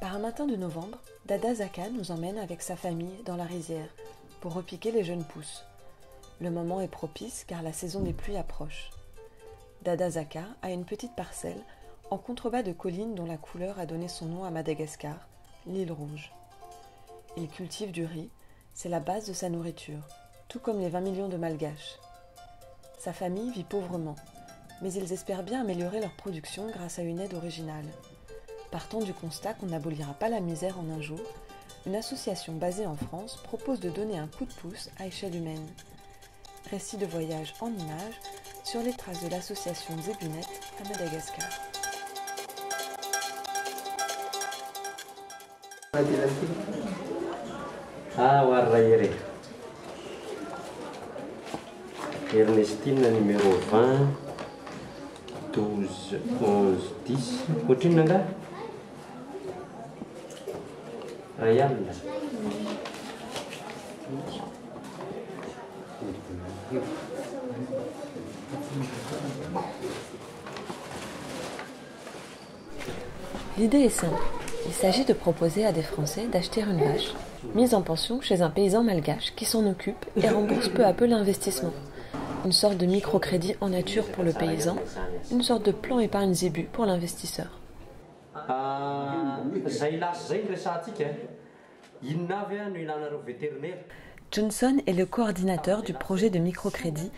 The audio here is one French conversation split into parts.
Par un matin de novembre, Dada Zaka nous emmène avec sa famille dans la rizière pour repiquer les jeunes pousses. Le moment est propice car la saison des pluies approche. Dada Zaka a une petite parcelle en contrebas de collines dont la couleur a donné son nom à Madagascar, l'île rouge. Il cultive du riz, c'est la base de sa nourriture, tout comme les 20 millions de Malgaches. Sa famille vit pauvrement, mais ils espèrent bien améliorer leur production grâce à une aide originale. Partant du constat qu'on n'abolira pas la misère en un jour, une association basée en France propose de donner un coup de pouce à échelle humaine. Récit de voyage en images sur les traces de l'association Zebunet à Madagascar. Ah, Warraïre. Ernestine, numéro 20, 12, 11, 10. Continue, Nanga. Ryan. L'idée est simple. Il s'agit de proposer à des Français d'acheter une vache, mise en pension chez un paysan malgache qui s'en occupe et rembourse peu à peu l'investissement. Une sorte de microcrédit en nature pour le paysan, une sorte de plan épargne Zébu pour l'investisseur. Johnson est le coordinateur du projet de microcrédit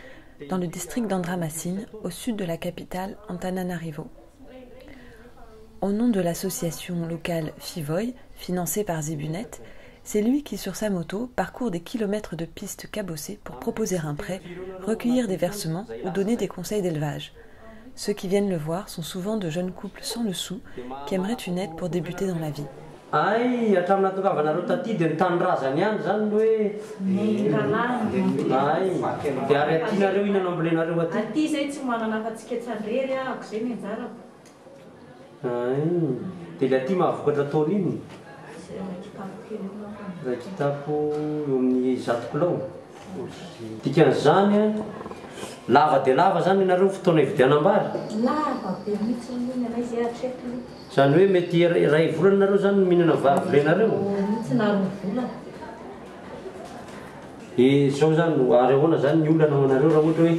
dans le district d'Andramacine, au sud de la capitale Antananarivo. Au nom de l'association locale Fivoy, financée par Zebunet, c'est lui qui, sur sa moto, parcourt des kilomètres de pistes cabossées pour proposer un prêt, recueillir des versements ou donner des conseils d'élevage. Ceux qui viennent le voir sont souvent de jeunes couples sans le sou qui aimeraient une aide pour débuter dans la vie. Lava dia lava zany ianareo fotoana hividianam-bary. Lava be mihitsy ny izy hatreto. Zany hoe mety iray volana nareo zany mihinana vary volenareo. Mihitsy na roa volana. Zao zany ary ahoana zany ny olana amanareo raha ohatra hoe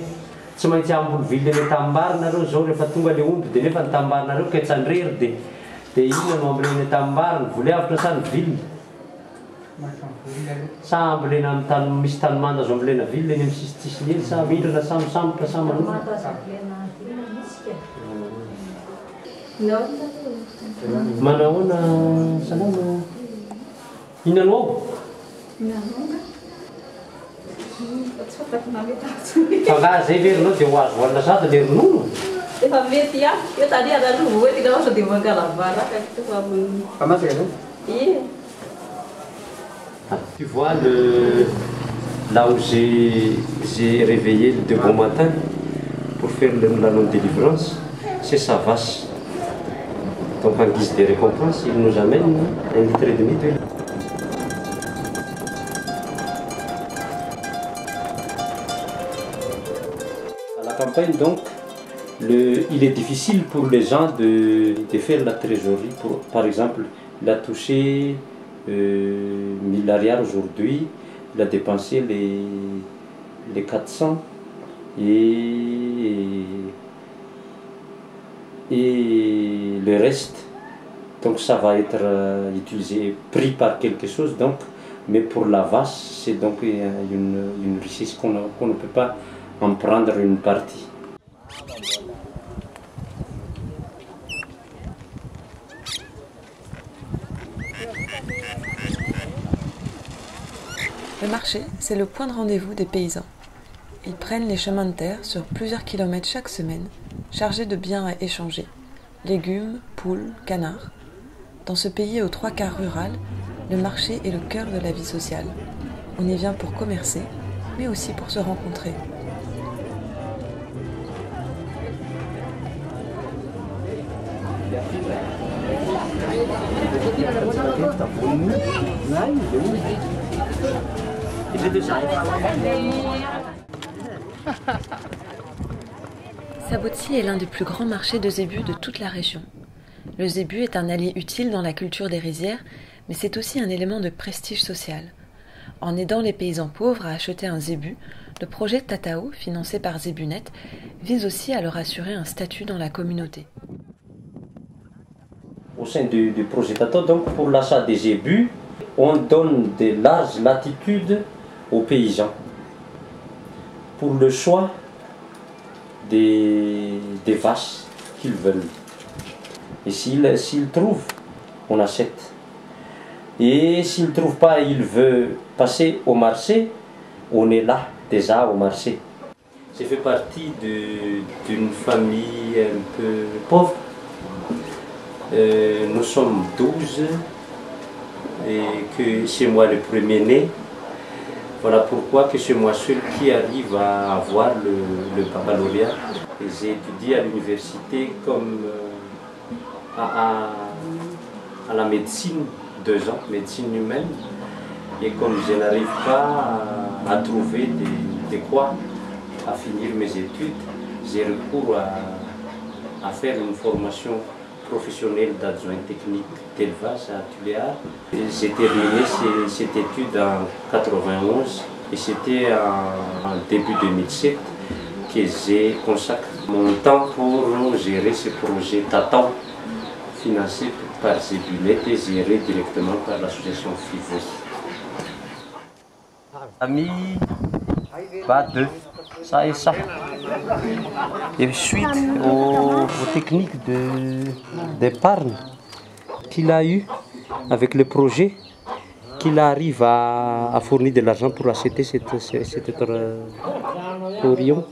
tsy maintsy amboly vily ny tanimbary nareo zao rehefa tonga le omby dia nefa ny tanimbary ketsan-drery dia inona no ambolena ny tanimbary ny voly avitra sa ny viliny. Sa ambolena amin'ny tany misy tanimanga azo ambolena vily eny amin'ny sisitsisiny eny sa mihindrana sambosambotra sa manao. Manahoana salama. Inanao? Fa zay verinao dia ho azo hoanina sady le ronono. Efa mety ihany. Io tany analovo hoe tina osa dia mangalavara. Pas mal, c'est Ie. Tu vois, là où j'ai réveillé de bon matin pour faire la non-délivrance, c'est sa vache. Donc en guise de récompense, il nous amène 1,5 litre d'huile. À la campagne, donc, il est difficile pour les gens de faire la trésorerie. Par exemple, il a touché 1000 arrières aujourd'hui, il a dépensé les 400 et le reste, donc ça va être utilisé, pris par quelque chose, donc, mais pour la vache, c'est donc une richesse qu'on ne peut pas en prendre une partie. Le marché, c'est le point de rendez-vous des paysans. Ils prennent les chemins de terre sur plusieurs kilomètres chaque semaine, chargés de biens à échanger. Légumes, poules, canards. Dans ce pays aux 3/4 rural, le marché est le cœur de la vie sociale. On y vient pour commercer, mais aussi pour se rencontrer. Sabotsi est l'un des plus grands marchés de zébus de toute la région. Le zébu est un allié utile dans la culture des rizières, mais c'est aussi un élément de prestige social. En aidant les paysans pauvres à acheter un zébu, le projet Tatao, financé par Zebunet, vise aussi à leur assurer un statut dans la communauté. Au sein du projet Tatao, donc pour l'achat des zébus, on donne de larges latitudes aux paysans pour le choix des vaches qu'ils veulent. Et s'ils trouvent, on achète. Et s'ils ne trouvent pas, ils veulent passer au marché, on est là déjà au marché. J'ai fait partie d'une famille un peu pauvre. Nous sommes 12 et que c'est moi le premier-né. Voilà pourquoi que c'est moi seul qui arrive à avoir le baccalauréat. J'ai étudié à l'université comme à la médecine, 2 ans, médecine humaine. Et comme je n'arrive pas à trouver de quoi à finir mes études, j'ai recours à faire une formation professionnelle d'adjoint technique d'élevage à Tuléar. J'ai terminé cette étude en 91 et c'était en début 2007 que j'ai consacré mon temps pour gérer ce projet Tatao financé par Zebunet et géré directement par l'association FIVO. Ami, pas deux, ça et ça. Et suite aux techniques d'épargne qu'il a eu avec le projet, qu'il arrive à fournir de l'argent pour acheter cet taurion.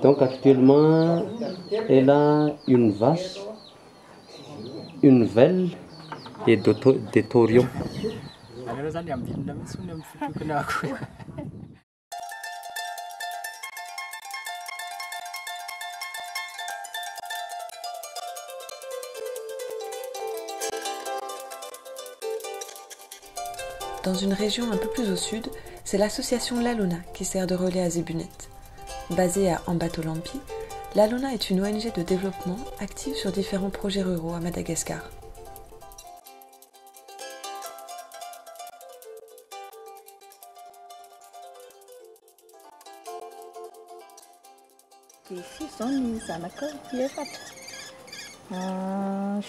Donc actuellement, elle a une vache, une velle et des taurions. Dans une région un peu plus au sud, c'est l'association Laluna qui sert de relais à Zebunet. Basée à Ambatolampi, Laluna est une ONG de développement active sur différents projets ruraux à Madagascar.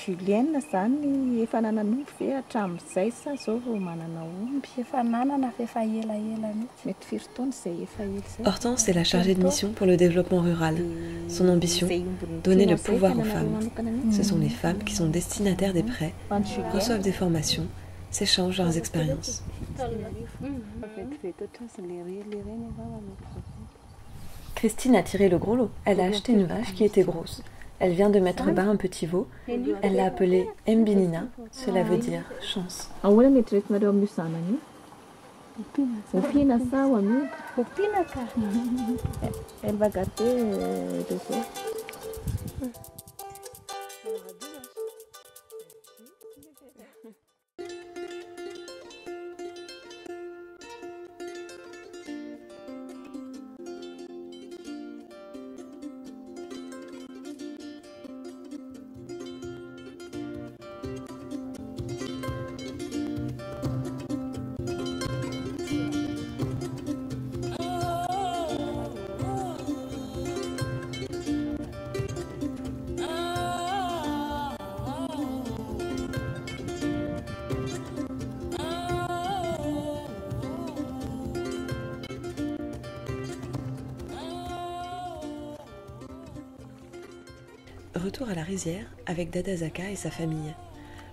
Julienne zany efa nanan'omby ve hatramin'izay sa zao vao manana omby? Efa nanana fa efa ela mihitsy. Mety firy taona izay efa ela izay. Hortense est la chargée de mission pour le développement rural. Son ambition, donner le pouvoir aux femmes. Ce sont les femmes qui sont destinataires des prêts, reçoivent des formations, s'échangent leurs expériences. Christine a tiré le gros lot. Elle a acheté une vache qui était grosse. Elle vient de mettre bas un petit veau. Elle l'a appelée Mbinina. Cela veut dire chance. Elle va gâter le veau. Retour à la rizière avec Dada Zaka et sa famille.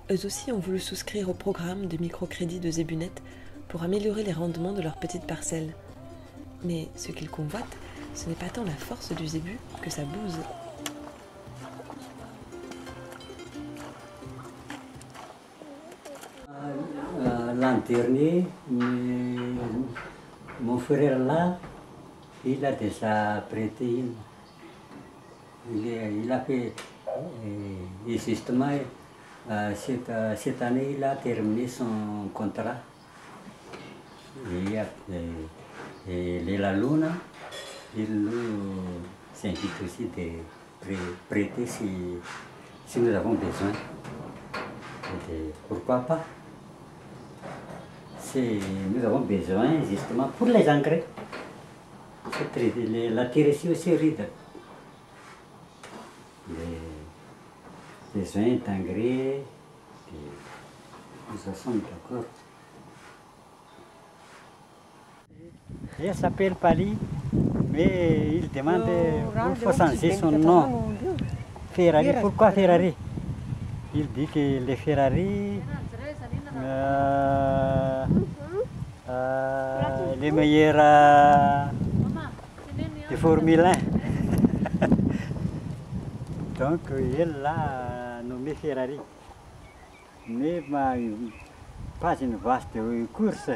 Eux aussi ont voulu souscrire au programme de microcrédit de Zebunet pour améliorer les rendements de leurs petites parcelles. Mais ce qu'ils convoitent, ce n'est pas tant la force du zébu que sa bouse. L'an dernier, mon frère là, il a déjà prêté une. Il a fait, et justement, cette année, il a terminé son contrat. Et la Luna, il nous invite aussi de prêter si nous avons besoin. Pourquoi pas? Nous avons besoin justement pour les engrais. La terre ici aussi ride. Les besoins d'engrais, nous sommes d'accord. Il s'appelle Pali, mais il demande il faut changer son nom. Ferrari, pourquoi Ferrari? Il dit que les Ferrari, les meilleurs de Formule 1. Donc il l'a nommé Ferrari. Mais pas une vaste course.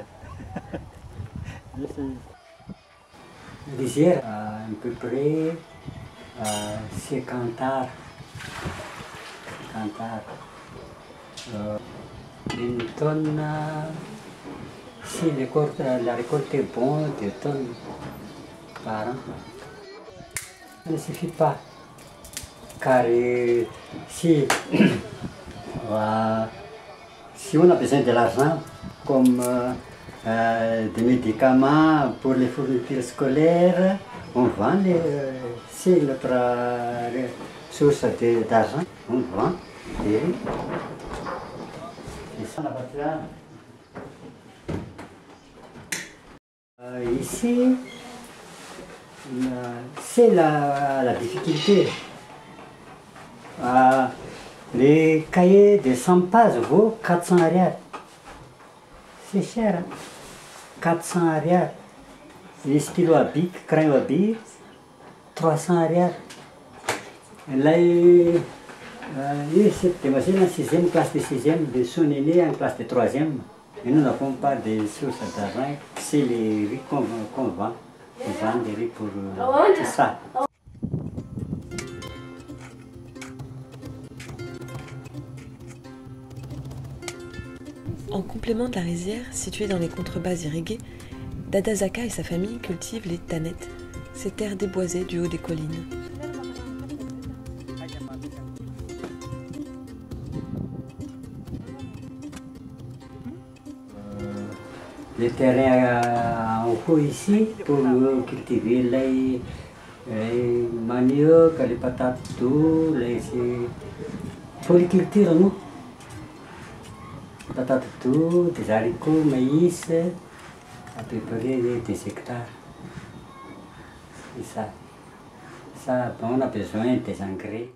L'Isère à peu près 50 ans. Une tonne, si la récolte est bonne, 2 tonnes par an. Ça ne suffit pas, car si on a besoin de l'argent, comme des médicaments pour les fournitures scolaires, on vend, c'est notre source d'argent, on vend des riz. C'est ça la bâtiment. Ici, c'est la difficulté. Les cahiers de 100 pages vaut 400 rials. C'est cher, hein? 400 rials. Les stylos à bic, crayons à bic, 300 rials. Et là, c'était en 6e, classe de 6e, de son aîné en classe de 3e. Et nous n'avons pas de sources d'argent, c'est les riz qu'on vend. On vend des riz pour ça. En complément de la rizière, située dans les contrebas irrigués, Dada Zaka et sa famille cultivent les tanettes, ces terres déboisées du haut des collines. Les terrains en haut ici pour cultiver les manioc, les patates, tout, pour les cultures, nous. Patates, tout, des haricots, maïs, à peu près des hectares. C'est ça. Ça, on a besoin des engrais.